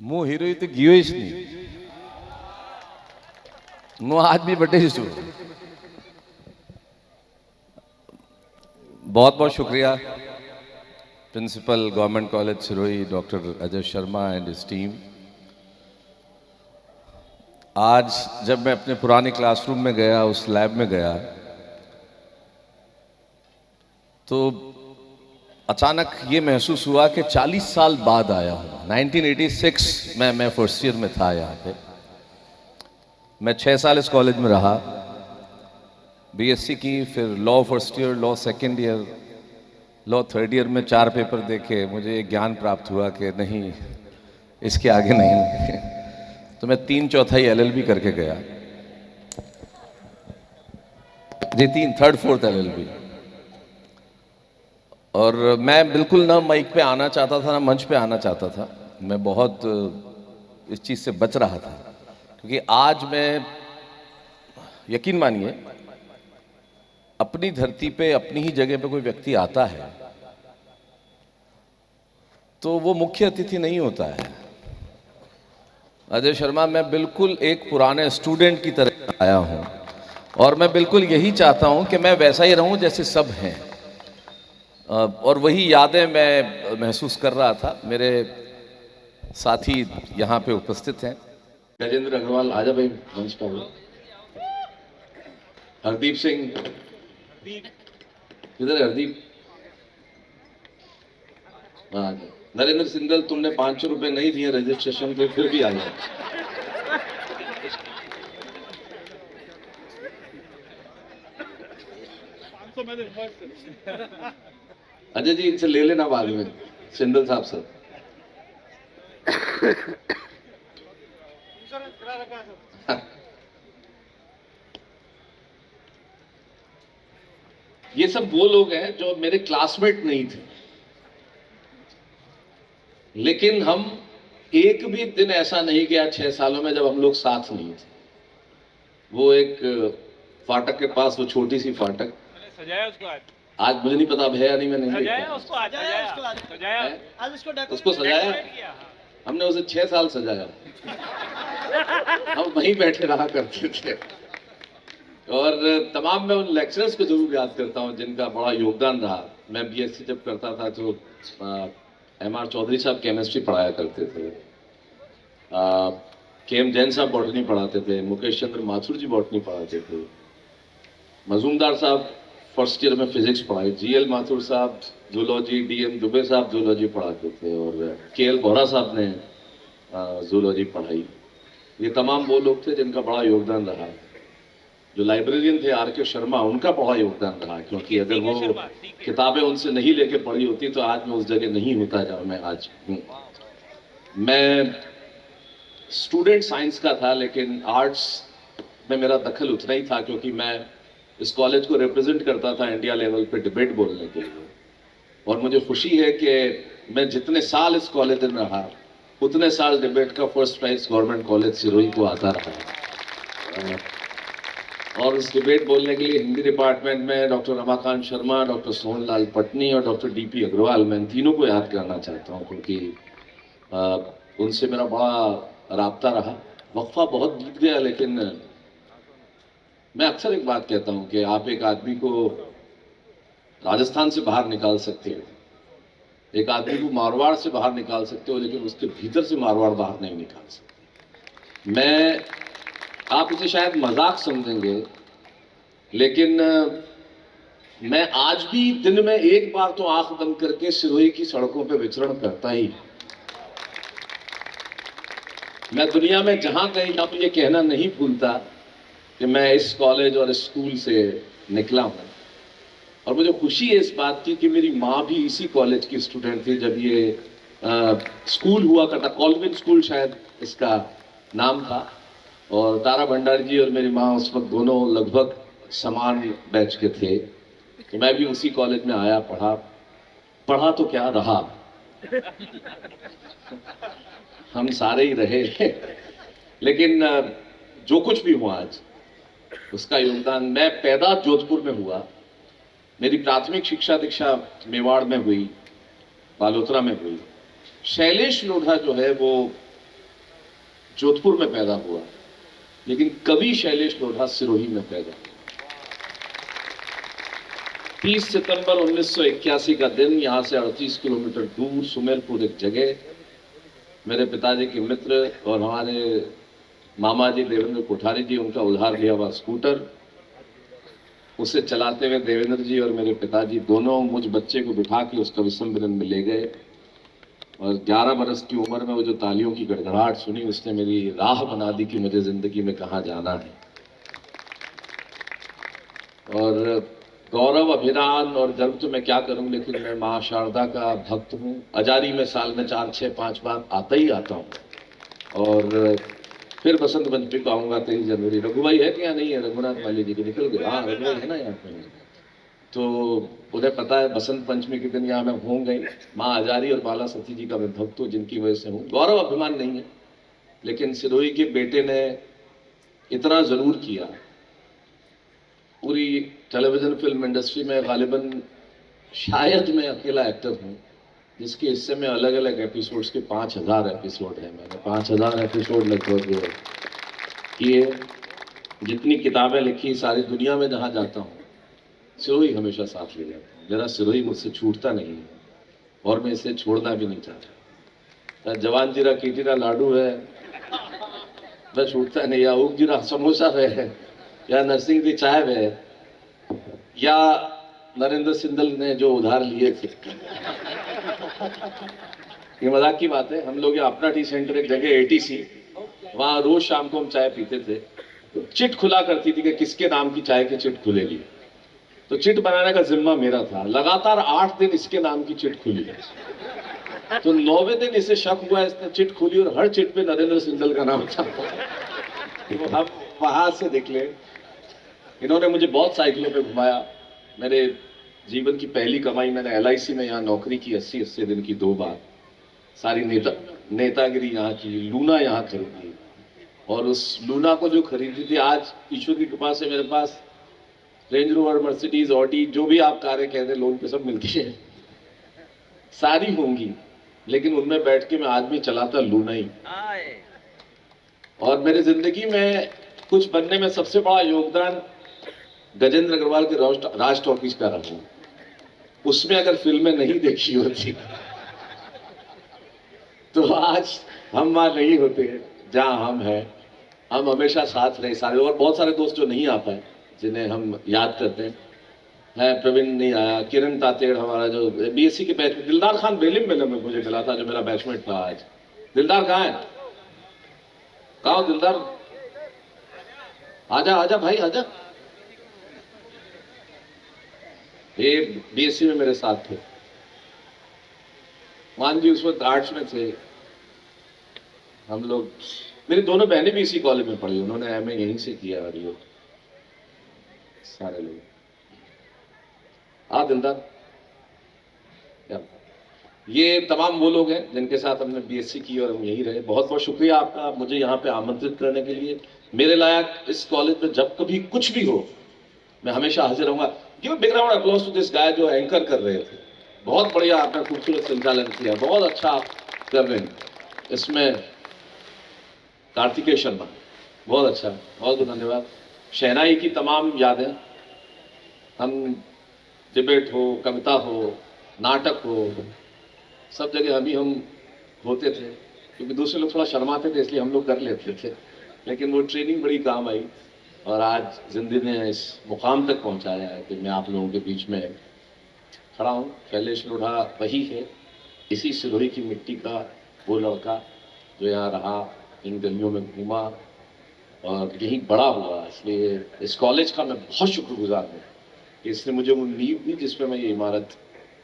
હું હીરો તો ગયો જ નહીં. હું આદમી बटे છું. बहुत बहुत शुक्रिया principal government college Sirohi doctor Ajay Sharma and his team. आज जब मैं अपने पुराने क्लासरूम में गया, उस लैब में गया, तो अचानक ये महसूस हुआ कि 40 साल बाद आया हूँ. 1986 में मैं फर्स्ट ईयर में था यहाँ पे. मैं 6 साल इस कॉलेज में रहा, बीएससी की, फिर law first year, law second year, law third year में 4 पेपर देखे. मुझे एक ज्ञान प्राप्त हुआ कि नहीं, इसके आगे नहीं. तो मैं 3/4 LLB करके गया. जी 3, 3rd 4th LLB. और मैं बिल्कुल ना माइक पे आना चाहता था, ना मंच पे आना चाहता था. मैं बहुत इस चीज़ से बच रहा था, क्योंकि आज मैं, यकीन मानिए, अपनी धरती पे, अपनी ही जगह पे कोई व्यक्ति आता है तो वो मुख्य अतिथि नहीं होता है. अजय शर्मा, मैं बिल्कुल एक पुराने स्टूडेंट की तरह आया हूं, और मैं बिल्कुल यही चाहता हूं कि मैं वैसा ही रहूं जैसे सब हैं. और वही यादें मैं महसूस कर रहा था. मेरे साथी यहाँ पे उपस्थित हैं. गजेंद्र अग्रवाल, आजा भाई मंच पर. हरदीप सिंह, किधर है हरदीप? हाँ, नरेंद्र सिंगल, तुमने 500 रुपए नहीं दिए रजिस्ट्रेशन पे, फिर भी आ गए. अजय जी, इनसे ले लेना बाद में, सिंदल साहब सर. ये सब वो लोग हैं जो मेरे क्लासमेट नहीं थे, लेकिन हम एक भी दिन ऐसा नहीं गया 6 सालों में जब हम लोग साथ नहीं थे. वो एक फाटक के पास, वो छोटी सी फाटक, सजाया उसको आज मुझे नहीं पता अब है या नहीं, मैं नहीं सजाया देखा. उसको आज सजाया उसको सजाया, हमने उसे 6 साल सजाया. हम वहीं बैठे रहा करते थे. और तमाम मैं उन लेक्चरर्स को जरूर याद करता हूं जिनका बड़ा योगदान रहा. मैं बीएससी जब करता था तो MR चौधरी साहब केमिस्ट्री पढ़ाया करते थे, KM जैन साहब बॉटनी पढ़ाते थे, मुकेश चंद्र माथुर जी बॉटनी पढ़ाते थे, मजूमदार साहब फर्स्ट ईयर में फिजिक्स पढ़ाई, GL माथुर साहब जूलॉजी, DM दुबे साहब जूलॉजी पढ़ाते थे, और KL बोहरा साहब ने जूलॉजी पढ़ाई. ये तमाम वो लोग थे जिनका बड़ा योगदान रहा. जो लाइब्रेरियन थे RK शर्मा, उनका बड़ा योगदान रहा, क्योंकि अगर वो किताबें उनसे नहीं लेके पढ़ी होती तो आज मैं उस जगह नहीं होता जहाँ मैं आज हूँ. मैं स्टूडेंट साइंस का था, लेकिन आर्ट्स में मेरा दखल उतना ही था, क्योंकि मैं इस कॉलेज को रिप्रेजेंट करता था इंडिया लेवल पे डिबेट बोलने के लिए. और मुझे खुशी है कि मैं जितने साल इस कॉलेज में रहा, उतने साल डिबेट का first prize government college Sirohi को आता रहा. और उस डिबेट बोलने के लिए हिंदी डिपार्टमेंट में डॉक्टर रमाकांत शर्मा, डॉक्टर सोहनलाल पटनी और डॉक्टर DP अग्रवाल, मैं इन तीनों को याद करना चाहता हूँ, क्योंकि उनसे मेरा बड़ा राब्ता रहा. वक्फा बहुत बीत गया, लेकिन मैं अक्सर एक बात कहता हूँ कि आप एक आदमी को राजस्थान से बाहर निकाल सकते हो, एक आदमी को मारवाड़ से बाहर निकाल सकते हो, लेकिन उसके भीतर से मारवाड़ बाहर नहीं निकाल सकते. मैं, आप इसे शायद मजाक समझेंगे, लेकिन मैं आज भी दिन में एक बार तो आंख बंद करके सिरोही की सड़कों पे विचरण करता ही. मैं दुनिया में जहां कहीं जाऊं ये कहना नहीं भूलता कि मैं इस कॉलेज और इस स्कूल से निकला हूं. और मुझे खुशी है इस बात की कि मेरी माँ भी इसी कॉलेज की स्टूडेंट थी जब ये स्कूल हुआ करता. कॉल्विन स्कूल शायद इसका नाम था. और तारा भंडारी जी और मेरी माँ उस वक्त दोनों लगभग समान बैच के थे. तो मैं भी उसी कॉलेज में आया, पढ़ा तो क्या रहा, हम सारे ही रहे. लेकिन जो कुछ भी हुआ आज, उसका योगदान, मैं पैदा जोधपुर में हुआ, मेरी प्राथमिक शिक्षा दीक्षा मेवाड़ में हुई, बालोतरा में हुई. शैलेश लोढ़ा जो है वो जोधपुर में पैदा हुआ, लेकिन कवि शैलेश लोढ़ा सिरोही में पैदा हुआ। 30 सितंबर 1981 का दिन, यहाँ से 38 किलोमीटर दूर सुमेरपुर एक जगह, मेरे पिताजी के मित्र और हमारे मामा जी देवेंद्र कोठारी जी, उनका उधार लिया हुआ स्कूटर, उसे चलाते हुए देवेंद्र जी और मेरे पिताजी दोनों मुझ बच्चे को बिठा के उसका विसर्जन में ले गए। और 11 बरस की उम्र में वो जो तालियों की गड़गड़ाहट सुनी, उसने मेरी राह बना दी कि मुझे जिंदगी में कहाँ जाना है। और गौरव, अभिमान और गर्व तो मैं क्या करूं, लेकिन मैं माँ शारदा का भक्त हूँ। अजारी में साल में 4, 6, 5 बार आता ही आता हूँ। और फिर बसंत पंचमी को आऊँगा 23 जनवरी। रघु भाई है क्या? नहीं है, रघुनाथ वाली जी के निकल गए। हाँ, रघु भाई है ना यहाँ पे, तो उन्हें पता है बसंत पंचमी के दिन यहाँ मैं होऊंगा ही। माँ हजारी और बाला सती जी का मैं भक्त हूँ, जिनकी वजह से हूँ। गौरव अभिमान नहीं है, लेकिन सिरोही के बेटे ने इतना जरूर किया। पूरी टेलीविजन फिल्म इंडस्ट्री में गालिबन शायद मैं अकेला एक्टर हूँ जिसके हिस्से में अलग अलग एपिसोड्स के 5000 एपिसोड है। मैंने 5000 एपिसोड लगभग किए। जितनी किताबें लिखी, सारी दुनिया में जहाँ जाता हूँ सिरोही हमेशा साथ ले जाता हूँ। मेरा सिरोही मुझसे छूटता नहीं है और मैं इसे छोड़ना भी नहीं चाहता। जवान जीरा कीटीरा लाडू है, वह छूटता नहीं। या ऊख जीरा समोसा है, या नरसिंह की चाय है, या नरेंद्र सिंधल ने जो उधार लिए थे। ये मजाक की बात है। हम लोग यहाँ अपना टी सेंटर एक जगह ATC, वहाँ रोज शाम को हम चाय पीते थे। तो चिट खुला करती थी कि किसके नाम की चाय की चिट खुलेगी। तो चिट बनाने का जिम्मा मेरा था। लगातार 8 दिन इसके नाम की चिट खुली। तो 9वें दिन इसे शक हुआ, इसने चिट खुली और हर चिट पे नरेंद्र सिंधल का नाम था। तो अब वहां से देख ले, इन्होंने मुझे बहुत साइकिलों पे घुमाया। मेरे जीवन की पहली कमाई मैंने LIC में यहाँ नौकरी की, 80 दिन की 2 बार। सारी नेतागिरी यहाँ की। लूना यहाँ खरीदी, और उस लूना को जो खरीदी थी, आज ईश्वर की कृपा से मेरे पास रेंज रोवर, मर्सिडीज, ऑडी, जो भी आप कारें कह दें लोन पे सब मिलती है, सारी होंगी, लेकिन उनमें बैठ के मैं आदमी चलाता लूना ही। और मेरी जिंदगी में कुछ बनने में सबसे बड़ा योगदान गजेंद्र अग्रवाल के राज टॉकीज का रहा। उसमें अगर फिल्में नहीं देखी होती तो आज हम वहां नहीं होते जहां हम हैं। हम हमेशा साथ रहे सारे। और बहुत सारे दोस्त जो नहीं आ पाए, जिन्हें हम याद करते हैं। प्रवीण नहीं आया, किरण तातेड़ हमारा जो BSc के बैच में, दिलदार खान बेलिम में मुझे मिला था, जो मेरा बैचमेट था। आज दिलदार कहाँ है? कहाँ हो दिलदार? आजा आजा भाई आजा। ये BSc में मेरे साथ थे। मान जी उस वक्त आर्ट्स में थे हम लोग। मेरी दोनों बहनें भी इसी कॉलेज में पढ़ी, उन्होंने MA यहीं से किया। और ये सारे लोग दिलदार क्या, ये तमाम वो लोग हैं जिनके साथ हमने BSc की और हम यहीं रहे। बहुत बहुत शुक्रिया आपका मुझे यहाँ पे आमंत्रित करने के लिए। मेरे लायक इस कॉलेज में जब कभी कुछ भी हो, मैं हमेशा हाजिर रहूंगा। Give a big round of applause to this guy जो एंकर कर रहे थे। बहुत बढ़िया, आपने खूबसूरत संचालन किया, बहुत अच्छा आप कर रहे हैं। इसमें कार्तिकेय शर्मा बहुत अच्छा, बहुत बहुत धन्यवाद। शहनाई की तमाम यादें, हम डिबेट हो, कविता हो, नाटक हो, सब जगह हम होते थे। क्योंकि दूसरे लोग थोड़ा शर्माते थे, इसलिए हम लोग कर लेते थे, लेकिन वो ट्रेनिंग बड़ी काम आई। और आज जिंदगी ने इस मुकाम तक पहुंचाया है कि मैं आप लोगों के बीच में खड़ा हूँ। शैलेश लोढ़ा वही है, इसी सिरोही की मिट्टी का वो लड़का जो यहाँ रहा, इन गलियों में घूमा और यहीं बड़ा हुआ। इसलिए इस कॉलेज का मैं बहुत शुक्रगुजार हूँ कि इसने मुझे वो नींव दी जिस पे मैं ये इमारत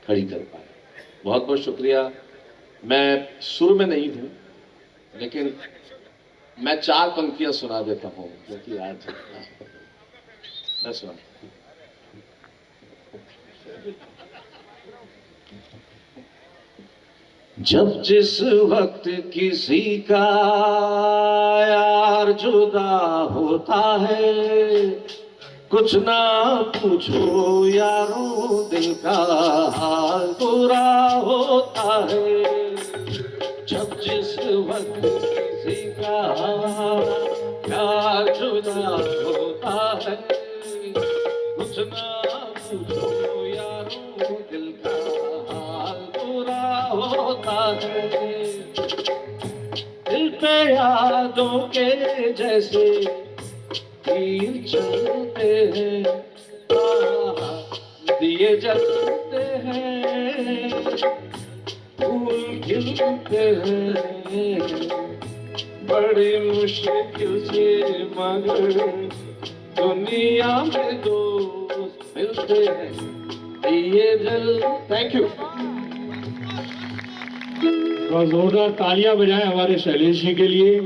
खड़ी कर पाया। बहुत बहुत शुक्रिया। मैं सुर में नहीं हूँ, लेकिन मैं 4 पंक्तियाँ सुना देता हूँ, क्योंकि आज मैं सुना। जब जिस वक्त किसी का यार जुदा होता है, कुछ ना पूछो यारों, दिल का हाल बुरा होता है। जब जिस वक्त किसी का प्यार जुदा होता है, कुछ ना पूछो यारो दिल का हाल बुरा होता है। दिल पे यादों के जैसे तीर चलते हैं, दिए जलते हैं, फूल खिलते हैं, बड़ी मुश्किल से मगर दुनिया में दोस्त मिलते हैं, दिए जल। Thank you. और जोरदार तालियां बजाएं हमारे शैलेश जी के लिए।